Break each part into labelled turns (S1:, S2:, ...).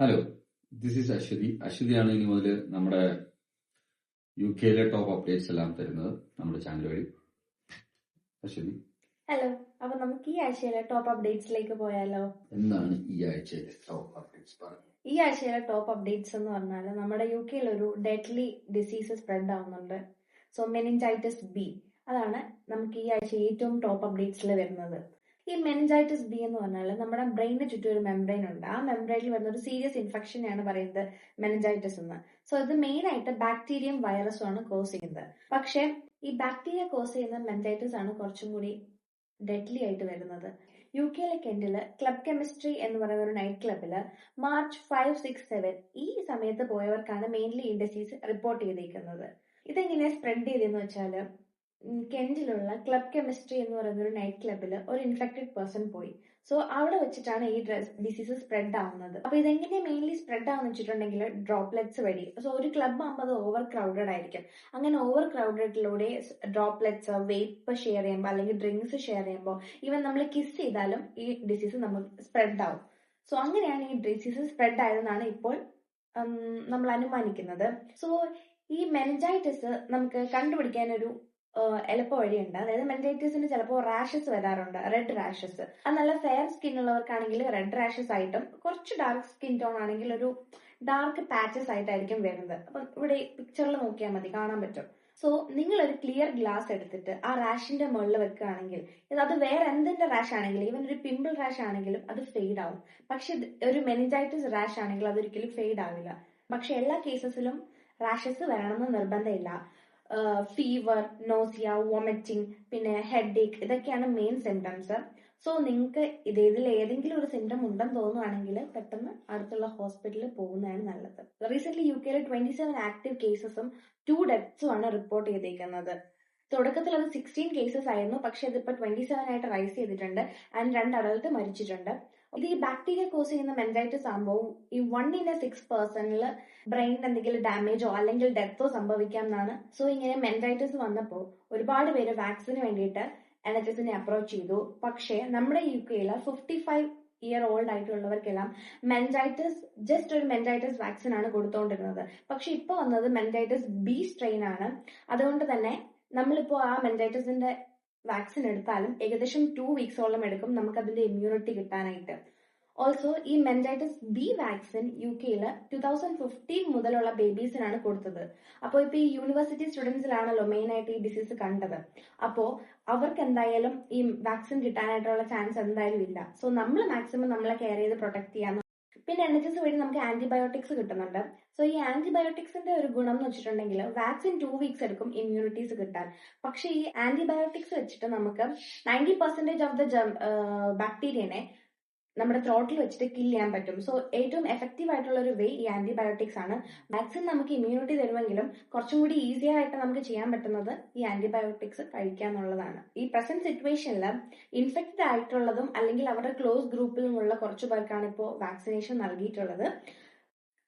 S1: Hello, this is Aswathy. അശ്വതിയാണ് ഇനി മുതൽ നമ്മുടെ UK-യിലെ ടോപ്പ് അപ്ഡേറ്റ്സ് എല്ലാം തരുന്നത് നമ്മുടെ ചാനൽ വഴി. അശ്വതി,
S2: ഹലോ. അപ്പൊ നമുക്ക് ഈ ആഴ്ചയിലെ ടോപ്പ് അപ്ഡേറ്റ്സിലേക്ക് പോയാലോ?
S1: എന്താണ് ഈ ആഴ്ചയിലെ ടോപ്പ് അപ്ഡേറ്റ്സ്?
S2: ഈ ആഴ്ചയിലെ ടോപ്പ് അപ്ഡേറ്റ്സ് എന്ന് പറഞ്ഞാൽ നമ്മുടെ UK-യിൽ ഒരു ഡെഡ്ലി ഡിസീസ് സ്പ്രെഡ് ആവുന്നുണ്ട്. സോ മെനിഞ്ചൈറ്റിസ് ബി, അതാണ് നമുക്ക് ഈ ആഴ്ച ഏറ്റവും ടോപ്പ് അപ്ഡേറ്റ്സിൽ വരുന്നത്. ഈ മെനിഞ്ചൈറ്റിസ് ബി എന്ന് പറഞ്ഞാൽ നമ്മുടെ ബ്രെയിനിന് ചുറ്റും ഒരു മെംബ്രെയിൻ ഉണ്ട്. ആ മെംബ്രെയിനിൽ വരുന്ന ഒരു സീരിയസ് ഇൻഫെക്ഷനെയാണ് പറയുന്നത് മെനിഞ്ചൈറ്റിസ് എന്ന്. സോ ഇത് മെയിൻ ആയിട്ട് ബാക്ടീരിയം വൈറസും ആണ് കോസ് ചെയ്യുന്നത്. പക്ഷെ ഈ ബാക്ടീരിയ കോസ് ചെയ്യുന്ന മെനിഞ്ചൈറ്റിസ് ആണ് കുറച്ചും കൂടി ഡെഡ്ലി ആയിട്ട് വരുന്നത്. UK-യിലെ കെന്റില് ക്ലബ് കെമിസ്ട്രി എന്ന് പറയുന്ന ഒരു നൈറ്റ് ക്ലബില് മാർച്ച് 5, 6, 7 ഈ സമയത്ത് പോയവർക്കാണ് മെയിൻലി ഈ ഡിസീസ് റിപ്പോർട്ട് ചെയ്തിരിക്കുന്നത്. ഇതെങ്ങനെയാ സ്പ്രെഡ് ചെയ്തെന്ന് വെച്ചാല് കെന്റിലുള്ള ക്ലബ് കെമിസ്ട്രി എന്ന് പറയുന്ന ഒരു നൈറ്റ് ക്ലബില് ഒരു ഇൻഫെക്റ്റഡ് പേഴ്സൺ പോയി. സോ അവിടെ വെച്ചിട്ടാണ് ഈ ഡിസീസ് സ്പ്രെഡ് ആവുന്നത്. അപ്പൊ ഇതെങ്ങനെ മെയിൻലി സ്പ്രെഡ് ആവുന്ന വെച്ചിട്ടുണ്ടെങ്കിൽ ഡ്രോപ്ലെറ്റ്സ് വഴി. സോ ഒരു ക്ലബ് ആകുമ്പോൾ അത് ഓവർ ക്രൗഡഡ് ആയിരിക്കും. അങ്ങനെ ഓവർ ക്രൗഡഡിലൂടെ ഡ്രോപ്ലെറ്റ്സ് വേപ്പ് ഷെയർ ചെയ്യുമ്പോൾ അല്ലെങ്കിൽ ഡ്രിങ്ക്സ് ഷെയർ ചെയ്യുമ്പോൾ ഈവൻ നമ്മൾ കിസ് ചെയ്താലും ഈ ഡിസീസ് നമുക്ക് സ്പ്രെഡ് ആവും. സോ അങ്ങനെയാണ് ഈ ഡിസീസ് സ്പ്രെഡ് ആയതെന്നാണ് ഇപ്പോൾ നമ്മൾ അനുമാനിക്കുന്നത്. സോ ഈ മെനിഞ്ചൈറ്റിസ് നമുക്ക് കണ്ടുപിടിക്കാൻ ഒരു എളുപ്പ വഴിയുണ്ട്. അതായത് മെനിഞ്ചൈറ്റിസിന് ചിലപ്പോൾ റാഷസ് വരാറുണ്ട്, റെഡ് റാഷസ്. അത് നല്ല ഫെയർ സ്കിൻ ഉള്ളവർക്കാണെങ്കിൽ റെഡ് റാഷസ് ആയിട്ടും കുറച്ച് ഡാർക്ക് സ്കിൻ ടോൺ ആണെങ്കിൽ ഒരു ഡാർക്ക് പാച്ചസ് ആയിട്ടായിരിക്കും വരുന്നത്. അപ്പം ഇവിടെ പിക്ചറിൽ നോക്കിയാൽ മതി, കാണാൻ പറ്റും. സോ നിങ്ങൾ ഒരു ക്ലിയർ ഗ്ലാസ് എടുത്തിട്ട് ആ റാഷിന്റെ മുകളിൽ വെക്കുകയാണെങ്കിൽ അത് വേറെ എന്തിന്റെ റാഷ് ആണെങ്കിലും ഈവൻ ഒരു പിമ്പിൾ റാഷ് ആണെങ്കിലും അത് ഫെയ്ഡ് ആവും. പക്ഷെ ഒരു മെനിഞ്ചൈറ്റിസ് റാഷ് ആണെങ്കിൽ അതൊരിക്കലും ഫെയ്ഡ് ആവില്ല. പക്ഷെ എല്ലാ കേസസിലും റാഷസ് വരണമെന്ന് നിർബന്ധമില്ല. ഫീവർ, നോസിയ, വോമിറ്റിംഗ്, പിന്നെ ഹെഡ് ഏക്ക്, ഇതൊക്കെയാണ് മെയിൻ സിംറ്റംസ്. സോ നിങ്ങൾക്ക് ഇതിൽ ഏതെങ്കിലും ഒരു സിംറ്റം ഉണ്ടെന്ന് തോന്നുവാണെങ്കിൽ പെട്ടെന്ന് അടുത്തുള്ള ഹോസ്പിറ്റലിൽ പോകുന്നതാണ് നല്ലത്. റീസെന്റ് UK-യിൽ 27 ആക്റ്റീവ് കേസസും 2 ഡെത്ത്സും ആണ് റിപ്പോർട്ട് ചെയ്തിരിക്കുന്നത്. തുടക്കത്തിൽ അത് 16 കേസസ് ആയിരുന്നു, പക്ഷെ ഇതിപ്പോ 27 ആയിട്ട് റൈസ് ചെയ്തിട്ടുണ്ട്. ആൻഡ് 2 അഡൾട്ട് മരിച്ചിട്ടുണ്ട്. ഇത് ഈ ബാക്ടീരിയ കോസ് ചെയ്യുന്ന മെനിഞ്ചൈറ്റിസ് ആകുമ്പോൾ ഈ 1 in 6 പേഴ്സണിൽ ബ്രെയിനിന് എന്തെങ്കിലും ഡാമേജോ അല്ലെങ്കിൽ ഡെത്തോ സംഭവിക്കാം എന്നാണ്. സോ ഇങ്ങനെ മെനിഞ്ചൈറ്റിസ് വന്നപ്പോൾ ഒരുപാട് പേര് വാക്സിന് വേണ്ടിയിട്ട് NHS-നെ അപ്രോച്ച് ചെയ്തു. പക്ഷേ നമ്മുടെ UK-യിൽ 55 ഇയർ ഓൾഡ് ആയിട്ടുള്ളവർക്കെല്ലാം മെനിഞ്ചൈറ്റിസ് ജസ്റ്റ് ഒരു മെനിഞ്ചൈറ്റിസ് വാക്സിൻ ആണ് കൊടുത്തുകൊണ്ടിരുന്നത്. പക്ഷെ ഇപ്പൊ വന്നത് മെനിഞ്ചൈറ്റിസ് ബി സ്ട്രെയിൻ ആണ്. അതുകൊണ്ട് തന്നെ നമ്മളിപ്പോ ആ മെനിഞ്ചൈറ്റിസിന്റെ വാക്സിൻ എടുത്താലും ഏകദേശം 2 വീക്സോളം എടുക്കും നമുക്ക് അതിന്റെ ഇമ്മ്യൂണിറ്റി കിട്ടാനായിട്ട്. ഓൾസോ ഈ മെനിഞ്ചൈറ്റിസ് ബി വാക്സിൻ UK-യിൽ 2015 മുതലുള്ള ബേബീസിനാണ് കൊടുത്തത്. അപ്പോൾ ഇപ്പൊ ഈ യൂണിവേഴ്സിറ്റി സ്റ്റുഡൻസിലാണല്ലോ മെയിൻ ആയിട്ട് ഈ ഡിസീസ് കണ്ടത്. അപ്പോ അവർക്ക് എന്തായാലും ഈ വാക്സിൻ കിട്ടാനായിട്ടുള്ള ചാൻസ് എന്തായാലും ഇല്ല. സോ നമ്മൾ മാക്സിമം നമ്മളെ കെയർ ചെയ്ത് പ്രൊട്ടക്ട് ചെയ്യാൻ. പിന്നെ NHS വഴി നമുക്ക് ആന്റിബയോട്ടിക്സ് കിട്ടുന്നുണ്ട്. സോ ഈ ആന്റിബയോട്ടിക്സിന്റെ ഒരു ഗുണം എന്ന് വെച്ചിട്ടുണ്ടെങ്കിൽ വാക്സിൻ 2 വീക്സ് എടുക്കും ഇമ്മ്യൂണിറ്റീസ് കിട്ടാൻ. പക്ഷെ ഈ ആന്റിബയോട്ടിക്സ് വെച്ചിട്ട് നമുക്ക് 90% ഓഫ് ദ ബാക്ടീരിയനെ നമ്മുടെ ത്രോട്ടിൽ വെച്ചിട്ട് കിൽ ചെയ്യാൻ പറ്റും. സോ ഏറ്റവും എഫക്റ്റീവ് ആയിട്ടുള്ള ഒരു വേ ഈ ആന്റിബയോട്ടിക്സ് ആണ്. വാക്സിൻ നമുക്ക് ഇമ്മ്യൂണിറ്റി തരുമെങ്കിലും കുറച്ചും കൂടി ഈസി ആയിട്ട് നമുക്ക് ചെയ്യാൻ പറ്റുന്നത് ഈ ആന്റിബയോട്ടിക്സ് കഴിക്കുക എന്നുള്ളതാണ്. ഈ പ്രസന്റ് സിറ്റുവേഷനിൽ ഇൻഫെക്റ്റഡ് ആയിട്ടുള്ളതും അല്ലെങ്കിൽ അവരുടെ ക്ലോസ് ഗ്രൂപ്പിലുമുള്ള കുറച്ചു പേർക്കാണ് ഇപ്പോൾ വാക്സിനേഷൻ നൽകിയിട്ടുള്ളത്.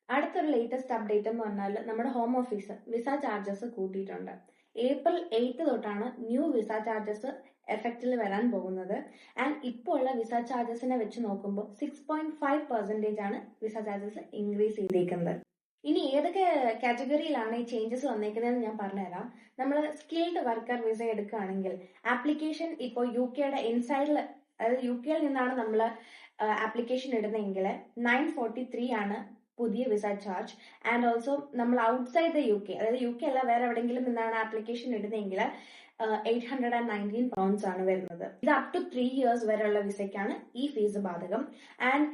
S2: അടുത്തൊരു ലേറ്റസ്റ്റ് അപ്ഡേറ്റ് എന്ന് പറഞ്ഞാൽ നമ്മുടെ ഹോം ഓഫീസ് വിസ ചാർജസ് കൂട്ടിയിട്ടുണ്ട്. April 8 തൊട്ടാണ് ന്യൂ വിസ ചാർജസ് എഫക്റ്റിൽ വരാൻ പോകുന്നത്. ആൻഡ് ഇപ്പോൾ ഉള്ള വിസ ചാർജസിനെ വെച്ച് നോക്കുമ്പോൾ 6.5% ആണ് വിസ ചാർജസ് ഇൻക്രീസ് ചെയ്തേക്കുന്നത്. ഇനി ഏതൊക്കെ കാറ്റഗറിയിലാണ് ഈ ചേഞ്ചസ് വന്നേക്കുന്നതെന്ന് ഞാൻ പറഞ്ഞുതരാം. നമ്മൾ സ്കിൽഡ് വർക്കർ വിസ എടുക്കുകയാണെങ്കിൽ ആപ്ലിക്കേഷൻ ഇപ്പോൾ UK-യുടെ ഇൻസൈഡിൽ, അതായത് UK-യിൽ നിന്നാണ് നമ്മൾ ആപ്ലിക്കേഷൻ ഇടുന്നതെങ്കിൽ 943 ആണ് പുതിയ വിസ ചാർജ്. ആൻഡ് ഓൾസോ നമ്മൾ ഔട്ട്സൈഡ് ദ UK, അതായത് UK അല്ല വേറെ എവിടെയെങ്കിലും നിന്നാണ് ആപ്ലിക്കേഷൻ ഇടുന്നതെങ്കിൽ 819 pounds ആണ് വരുന്നത്. ഇത് അപ് ടു 3 years വരെയുള്ള വിസയ്ക്കാണ് ഈ ഫീസ് ബാധകം. ആൻഡ്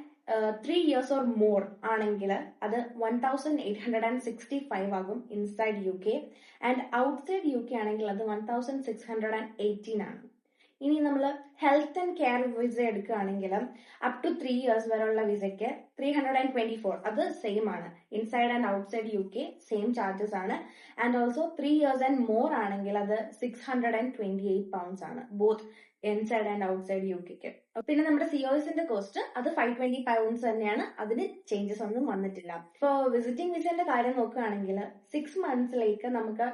S2: 3 years ഓർ മോർ ആണെങ്കിൽ അത് 1865 ആകും inside UK. And outside UK ആണെങ്കിൽ അത് 1618 ആണ്. ഇനി നമ്മൾ ഹെൽത്ത് ആൻഡ് കെയർ വിസ എടുക്കുകയാണെങ്കിൽ അപ് ടു 3 years വരെയുള്ള വിസയ്ക്ക് 324, അത് സെയിം ആണ്. Inside and outside UK same charges ആണ്. And also 3 years and more ആണെങ്കിൽ അത് 628 pounds ആണ്, ബോത്ത് ഇൻസൈഡ് ആൻഡ് ഔട്ട്സൈഡ് UKക്ക്. പിന്നെ നമ്മുടെ COSന്റെ കോസ്റ്റ് അത് 520 pounds തന്നെയാണ്. അതിന് ചേഞ്ചസ് ഒന്നും വന്നിട്ടില്ല. ഇപ്പോ വിസിറ്റിംഗ് വിസയുടെ കാര്യം നോക്കുകയാണെങ്കിൽ 6 monthsലേക്ക് നമുക്ക്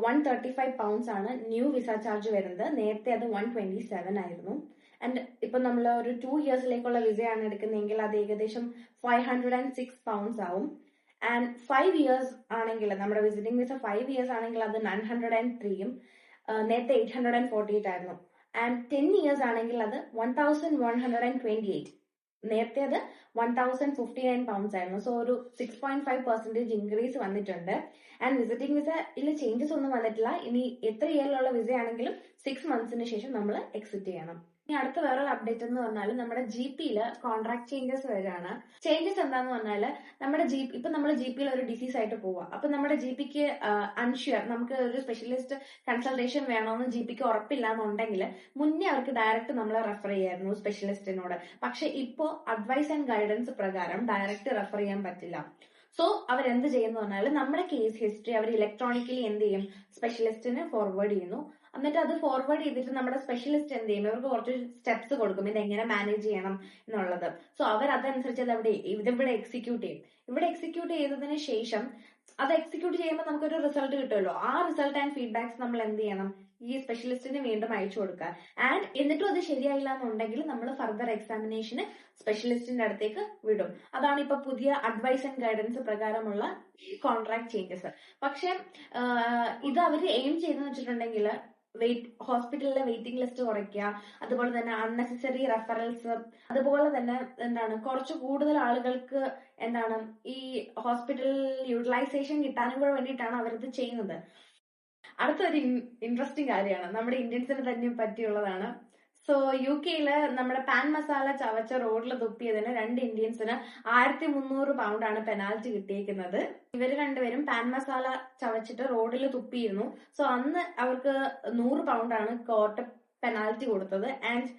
S2: 135 pounds ആണ് ന്യൂ വിസ ചാർജ് വരുന്നത്. നേരത്തെ അത് 127 ആയിരുന്നു. ആൻഡ് ഇപ്പൊ നമ്മൾ ഒരു 2 yearsലേക്കുള്ള വിസയാണ് എടുക്കുന്നതെങ്കിൽ അത് ഏകദേശം 506 ആവും. ആൻഡ് 5 years ആണെങ്കിൽ നമ്മുടെ വിസിറ്റിംഗ് വിസ 5 years ആണെങ്കിൽ അത് 903 നേരത്തെ 848 ആയിരുന്നു. ആൻഡ് 10 years ആണെങ്കിൽ അത് 1128. നേരത്തെ അത് 1059 ആയിരുന്നു. സോ ഒരു 6.5% ഇൻക്രീസ് വന്നിട്ടുണ്ട്. ആൻഡ് വിസിറ്റിംഗ് വിസയിൽ ചേഞ്ചസ് ഒന്നും വന്നിട്ടില്ല. ഇനി എത്ര ഇയറിലുള്ള വിസ ആണെങ്കിലും 6 monthsന് ശേഷം നമ്മൾ എക്സിറ്റ് ചെയ്യണം. ഇനി അടുത്ത വേറൊരു അപ്ഡേറ്റ് എന്ന് പറഞ്ഞാൽ നമ്മുടെ GPയിൽ കോൺട്രാക്ട് ചേഞ്ചസ് വരികയാണ്. ചേഞ്ചസ് എന്താന്ന് പറഞ്ഞാൽ നമ്മുടെ ഇപ്പൊ നമ്മൾ GPയിൽ ഒരു ഡിസീസ് ആയിട്ട് പോവാം. അപ്പൊ നമ്മുടെ GPക്ക് അൺഷ്യൂർ, നമുക്ക് ഒരു സ്പെഷ്യലിസ്റ്റ് കൺസൾട്ടേഷൻ വേണമെന്ന് GPക്ക് ഉറപ്പില്ല എന്നുണ്ടെങ്കിൽ മുന്നേ അവർക്ക് ഡയറക്റ്റ് നമ്മളെ റെഫർ ചെയ്യായിരുന്നു സ്പെഷ്യലിസ്റ്റിനോട്. പക്ഷെ ഇപ്പോ അഡ്വൈസ് ആൻഡ് ഗൈഡൻസ് പ്രകാരം ഡയറക്റ്റ് റെഫർ ചെയ്യാൻ പറ്റില്ല. സോ അവരെന്ത് ചെയ്യുന്നു പറഞ്ഞാൽ നമ്മുടെ കേസ് ഹിസ്റ്ററി അവർ ഇലക്ട്രോണിക്കലി എന്ത് ചെയ്യും, സ്പെഷ്യലിസ്റ്റിന് ഫോർവേഡ് ചെയ്യുന്നു. എന്നിട്ട് അത് ഫോർവേഡ് ചെയ്തിട്ട് നമ്മുടെ സ്പെഷ്യലിസ്റ്റ് എന്ത് ചെയ്യും, ഇവർക്ക് കുറച്ച് സ്റ്റെപ്സ് കൊടുക്കും ഇത് എങ്ങനെ മാനേജ് ചെയ്യണം എന്നുള്ളത്. സോ അവർ അതനുസരിച്ച് അത് ഇതിവിടെ എക്സിക്യൂട്ട് ചെയ്യും. ഇവിടെ എക്സിക്യൂട്ട് ചെയ്തതിന് ശേഷം അത് എക്സിക്യൂട്ട് ചെയ്യുമ്പോൾ നമുക്കൊരു റിസൾട്ട് കിട്ടുമല്ലോ. ആ റിസൾട്ട് ആൻഡ് ഫീഡ്ബാക്സ് നമ്മൾ എന്ത് ചെയ്യണം, ഈ സ്പെഷ്യലിസ്റ്റിന് വീണ്ടും അയച്ചു കൊടുക്കുക. ആൻഡ് എന്നിട്ടും അത് ശരിയായില്ല എന്നുണ്ടെങ്കിൽ നമ്മൾ ഫർദർ എക്സാമിനേഷന് സ്പെഷ്യലിസ്റ്റിന്റെ അടുത്തേക്ക് വിടും. അതാണ് ഇപ്പൊ പുതിയ അഡ്വൈസ് ആൻഡ് ഗൈഡൻസ് പ്രകാരമുള്ള കോൺട്രാക്ട് ചേഞ്ചസ്. പക്ഷെ ഇത് അവർ എയിം ചെയ്തെന്ന് വെച്ചിട്ടുണ്ടെങ്കിൽ ഹോസ്പിറ്റലിലെ വെയിറ്റിംഗ് ലിസ്റ്റ് കുറയ്ക്കുക, അതുപോലെ തന്നെ അൺനെസസറി റെഫറൽസ്, അതുപോലെ തന്നെ കുറച്ച് കൂടുതൽ ആളുകൾക്ക് ഈ ഹോസ്പിറ്റൽ യൂട്ടിലൈസേഷൻ കിട്ടാനും കൂടെ വേണ്ടിയിട്ടാണ് അവരിത് ചെയ്യുന്നത്. അടുത്തൊരു ഇൻട്രസ്റ്റിംഗ് കാര്യമാണ്, നമ്മുടെ ഇന്ത്യൻസിന് തന്നെ പറ്റിയുള്ളതാണ്. സോ UK-യില് നമ്മുടെ പാൻ മസാല ചവച്ച റോഡിൽ തുപ്പിയതിന് 2 ഇന്ത്യൻസിന് 1300 pound പെനാൽറ്റി കിട്ടിയിരിക്കുന്നത്. ഇവര് രണ്ടുപേരും പാൻ മസാല ചവച്ചിട്ട് റോഡിൽ തുപ്പിയിരുന്നു. സോ അന്ന് അവർക്ക് 100 pound കോർട്ട് പെനാൽറ്റി കൊടുത്തത്. ആൻഡ്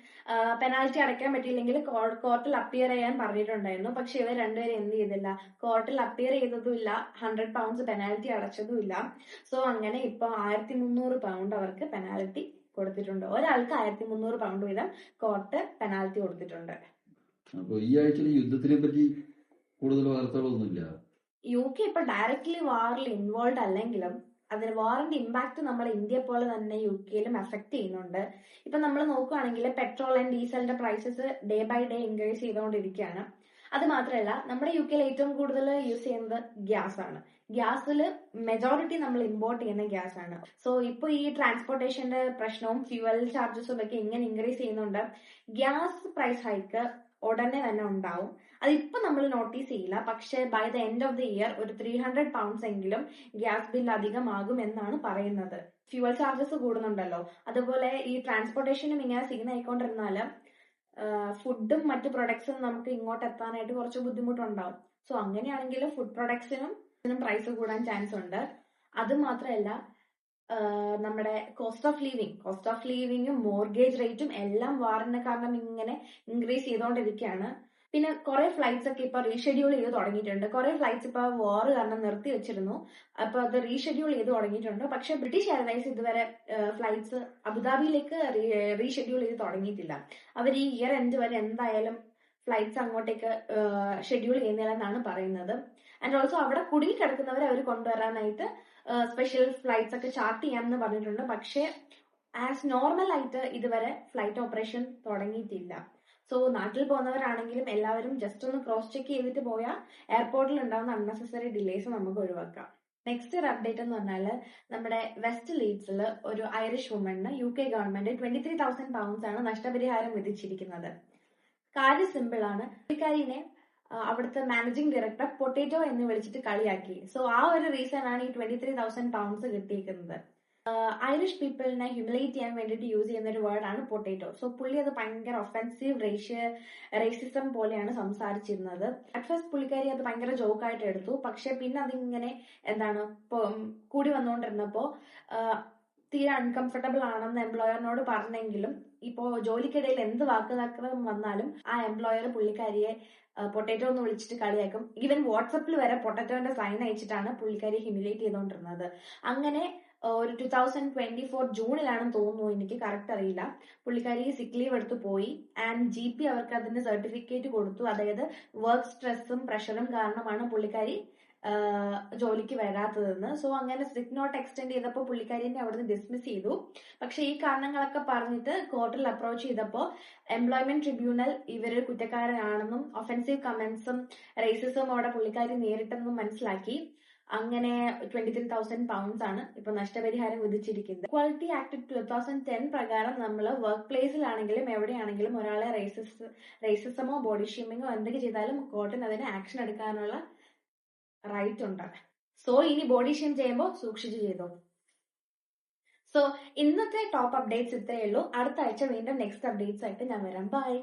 S2: പെനാൽറ്റി അടയ്ക്കാൻ പറ്റിയില്ലെങ്കിൽ കോർട്ടിൽ അപ്പിയർ ചെയ്യാൻ പറഞ്ഞിട്ടുണ്ടായിരുന്നു. പക്ഷെ ഇവർ രണ്ടുപേരും എന്ത് ചെയ്തില്ല, കോർട്ടിൽ അപ്പിയർ ചെയ്തതുമില്ല, 100 pounds പെനാൽറ്റി അടച്ചതുമില്ല. സോ അങ്ങനെ ഇപ്പൊ 1300 pound അവർക്ക് പെനാൽറ്റി കൊടുത്തിട്ടുണ്ട്. ഒരാൾക്ക് 1300 pound വീതം കോർട്ട് പെനാൽറ്റി കൊടുത്തിട്ടുണ്ട്.
S1: അപ്പൊ ഈ ആഴ്ചയിൽ യുദ്ധത്തിനെ പറ്റി കൂടുതൽ വാർത്തകളൊന്നുമില്ല.
S2: UK ഇപ്പൊ ഡയറക്ട്ലി വാറിൽ ഇൻവോൾവ് അല്ലെങ്കിലും അതിന് വാറിന്റെ ഇമ്പാക്ട് നമ്മുടെ ഇന്ത്യ പോലെ തന്നെ UK-യിലും എഫക്ട് ചെയ്യുന്നുണ്ട്. ഇപ്പൊ നമ്മൾ നോക്കുകയാണെങ്കിൽ പെട്രോൾ ആൻഡ് ഡീസലിന്റെ prices day by day increase ചെയ്തുകൊണ്ടിരിക്കുകയാണ്. അത് മാത്രമല്ല നമ്മുടെ UK-യിൽ ഏറ്റവും കൂടുതൽ യൂസ് ചെയ്യുന്നത് ഗ്യാസ് ആണ്. ഗ്യാസിൽ മെജോറിറ്റി നമ്മൾ ഇമ്പോർട്ട് ചെയ്യുന്ന ഗ്യാസ് ആണ്. സോ ഇപ്പൊ ഈ ട്രാൻസ്പോർട്ടേഷന്റെ പ്രശ്നവും ഫ്യൂവൽ ചാർജസും ഒക്കെ ഇങ്ങനെ ഇൻക്രീസ് ചെയ്യുന്നുണ്ട്. ഗ്യാസ് പ്രൈസ് ഹൈക്ക് ഉടനെ തന്നെ ഉണ്ടാവും. അതിപ്പോ നമ്മൾ നോട്ടീസ് ചെയ്യില്ല, പക്ഷെ by the end of the year ഒരു 300 pounds എങ്കിലും ഗ്യാസ് ബിൽ അധികമാകും എന്നാണ് പറയുന്നത്. ഫ്യൂവൽ ചാർജസ് കൂടുന്നുണ്ടല്ലോ, അതുപോലെ ഈ ട്രാൻസ്പോർട്ടേഷനും ഇങ്ങനെ സീൻ ആയിക്കൊണ്ടിരുന്നാല് ഫുഡും മറ്റു പ്രൊഡക്ട്സും നമുക്ക് ഇങ്ങോട്ട് എത്താനായിട്ട് കുറച്ച് ബുദ്ധിമുട്ടുണ്ടാവും. സോ അങ്ങനെയാണെങ്കിൽ ഫുഡ് പ്രൊഡക്ട്സിനും പ്രൈസ് കൂടാൻ ചാൻസ് ഉണ്ട്. അത് മാത്രമല്ല നമ്മുടെ കോസ്റ്റ് ഓഫ് ലിവിങ്ങും മോർഗേജ് റേറ്റും എല്ലാം വാറിന് കാരണം ഇങ്ങനെ ഇൻക്രീസ് ചെയ്തുകൊണ്ടിരിക്കുകയാണ്. പിന്നെ കുറെ ഫ്ലൈറ്റ്സ് ഒക്കെ ഇപ്പൊ റീഷെഡ്യൂൾ ചെയ്ത് തുടങ്ങിയിട്ടുണ്ട്. കുറെ ഫ്ലൈറ്റ്സ് ഇപ്പൊ വാർ കാരണം നിർത്തി വെച്ചിരുന്നു, അപ്പൊ അത് റീഷെഡ്യൂൾ ചെയ്ത് തുടങ്ങിയിട്ടുണ്ട്. പക്ഷെ ബ്രിട്ടീഷ് എയർലൈൻസ് ഇതുവരെ ഫ്ലൈറ്റ്സ് അബുദാബിയിലേക്ക് റീഷെഡ്യൂൾ ചെയ്ത് തുടങ്ങിയിട്ടില്ല. അവർ ഈ ഇയർ എൻഡ് വരെ എന്തായാലും ഫ്ലൈറ്റ്സ് അങ്ങോട്ടേക്ക് ഷെഡ്യൂൾ ചെയ്യുന്നില്ലെന്നാണ് പറയുന്നത്. ആൻഡ് ഓൾസോ അവിടെ കുടുങ്ങി കിടക്കുന്നവരെ അവർ കൊണ്ടുവരാനായിട്ട് സ്പെഷ്യൽ ഫ്ലൈറ്റ്സ് ഒക്കെ ചാർട്ട് ചെയ്യാമെന്ന് പറഞ്ഞിട്ടുണ്ട്. പക്ഷേ ആസ് നോർമൽ ആയിട്ട് ഇതുവരെ ഫ്ലൈറ്റ് ഓപ്പറേഷൻ തുടങ്ങിയിട്ടില്ല. സോ നാട്ടിൽ പോകുന്നവരാണെങ്കിലും എല്ലാവരും ജസ്റ്റ് ഒന്ന് ക്രോസ് ചെക്ക് ചെയ്തിട്ട് പോയാൽ എയർപോർട്ടിൽ ഉണ്ടാകുന്ന അൺനെസസറി ഡിലേസ് നമുക്ക് ഒഴിവാക്കാം. നെക്സ്റ്റ് ഒരു അപ്ഡേറ്റ് എന്ന് പറഞ്ഞാൽ നമ്മുടെ വെസ്റ്റ് ലീഡ്സിൽ ഒരു ഐറിഷ് വുമണിന് UK ഗവൺമെന്റ് 23,000 pounds നഷ്ടപരിഹാരം വിധിച്ചിരിക്കുന്നത്. കാര്യം സിമ്പിൾ ആണ്. പുള്ളിക്കാരിനെ അവിടുത്തെ മാനേജിംഗ് ഡയറക്ടർ പൊട്ടേറ്റോ എന്ന് വിളിച്ചിട്ട് കളിയാക്കി. സോ ആ ഒരു റീസൺ ആണ് ഈ 23,000 pounds കിട്ടിയിരിക്കുന്നത്. ഐറിഷ് പീപ്പിളിനെ ഹ്യൂമിലേറ്റ് ചെയ്യാൻ വേണ്ടിയിട്ട് യൂസ് ചെയ്യുന്ന ഒരു വേർഡാണ് പൊട്ടേറ്റോ. സോ പുള്ളി അത് ഭയങ്കര ഒഫെൻസീവ് റേസിസം പോലെയാണ് സംസാരിച്ചിരുന്നത്. അറ്റ് ഫസ്റ്റ് പുള്ളിക്കാരി അത് ഭയങ്കര ജോക്കായിട്ട് എടുത്തു. പക്ഷെ പിന്നെ അതിങ്ങനെ കൂടി വന്നുകൊണ്ടിരുന്നപ്പോ തീരെ അൺകംഫർട്ടബിൾ ആണെന്ന് എംപ്ലോയറിനോട് പറഞ്ഞെങ്കിലും ഇപ്പോ ജോലിക്കിടയിൽ എന്ത് വാക്കുതക്രം വന്നാലും ആ എംപ്ലോയർ പുള്ളിക്കാരിയെ പൊട്ടേറ്റോ എന്ന് വിളിച്ചിട്ട് കളിയാക്കും. ഈവൻ വാട്സപ്പിൽ വരെ പൊട്ടറ്റോന്റെ സൈൻ അയച്ചിട്ടാണ് പുള്ളിക്കാരിയെ ഹ്യൂമിലേറ്റ് ചെയ്തുകൊണ്ടിരുന്നത്. അങ്ങനെ ഒരു 2024 ജൂണിലാണെന്ന് തോന്നുന്നു, എനിക്ക് കറക്റ്റ് അറിയില്ല, പുള്ളിക്കാരി സിക്ക് ലീവ് എടുത്ത് പോയി. ആൻഡ് GP അവർക്ക് അതിന്റെ സർട്ടിഫിക്കറ്റ് കൊടുത്തു. അതായത് വർക്ക് സ്ട്രെസ്സും പ്രഷറും കാരണമാണ് പുള്ളിക്കാരി ജോലിക്ക് വരാത്തതെന്ന്. സോ അങ്ങനെ സ്ട്രിക്റ്റ് നോട്ട് എക്സ്റ്റെൻഡ് ചെയ്തപ്പോൾ പുള്ളിക്കാരിനെ അവിടുന്ന് ഡിസ്മിസ് ചെയ്തു. പക്ഷെ ഈ കാരണങ്ങളൊക്കെ പറഞ്ഞിട്ട് കോർട്ടിൽ അപ്രോച്ച് ചെയ്തപ്പോൾ എംപ്ലോയ്മെന്റ് ട്രിബ്യൂണൽ ഇവര് കുറ്റക്കാരനാണെന്നും ഒഫൻസീവ് കമന്റ്സും റേസിസവും അവിടെ പുള്ളിക്കാരി നേരിട്ടെന്നും മനസ്സിലാക്കി. അങ്ങനെ 23,000 pounds ആണ് ഇപ്പൊ നഷ്ടപരിഹാരം വിധിച്ചിരിക്കുന്നത്. ഇക്വാലിറ്റി ആക്ട് 2010 പ്രകാരം നമ്മൾ വർക്ക് പ്ലേസിലാണെങ്കിലും എവിടെയാണെങ്കിലും ഒരാളെ റേസിസമോ ബോഡി ഷേമിങ്ങോ എന്തൊക്കെ ചെയ്താലും കോർട്ടിന് അതിന് ആക്ഷൻ എടുക്കാനുള്ള റൈറ്റ് ഉണ്ട്. സോ ഇനി ബോഡി ഷെയിം ചെയ്യുമ്പോൾ സൂക്ഷിച്ചു ചെയ്തോ. സോ ഇന്നത്തെ ടോപ്പ് അപ്ഡേറ്റ്സ് ഇത്രയേ ഉള്ളൂ. അടുത്ത ആഴ്ച വീണ്ടും നെക്സ്റ്റ് അപ്ഡേറ്റ്സ് ആയിട്ട് ഞാൻ വരാം. ബൈ.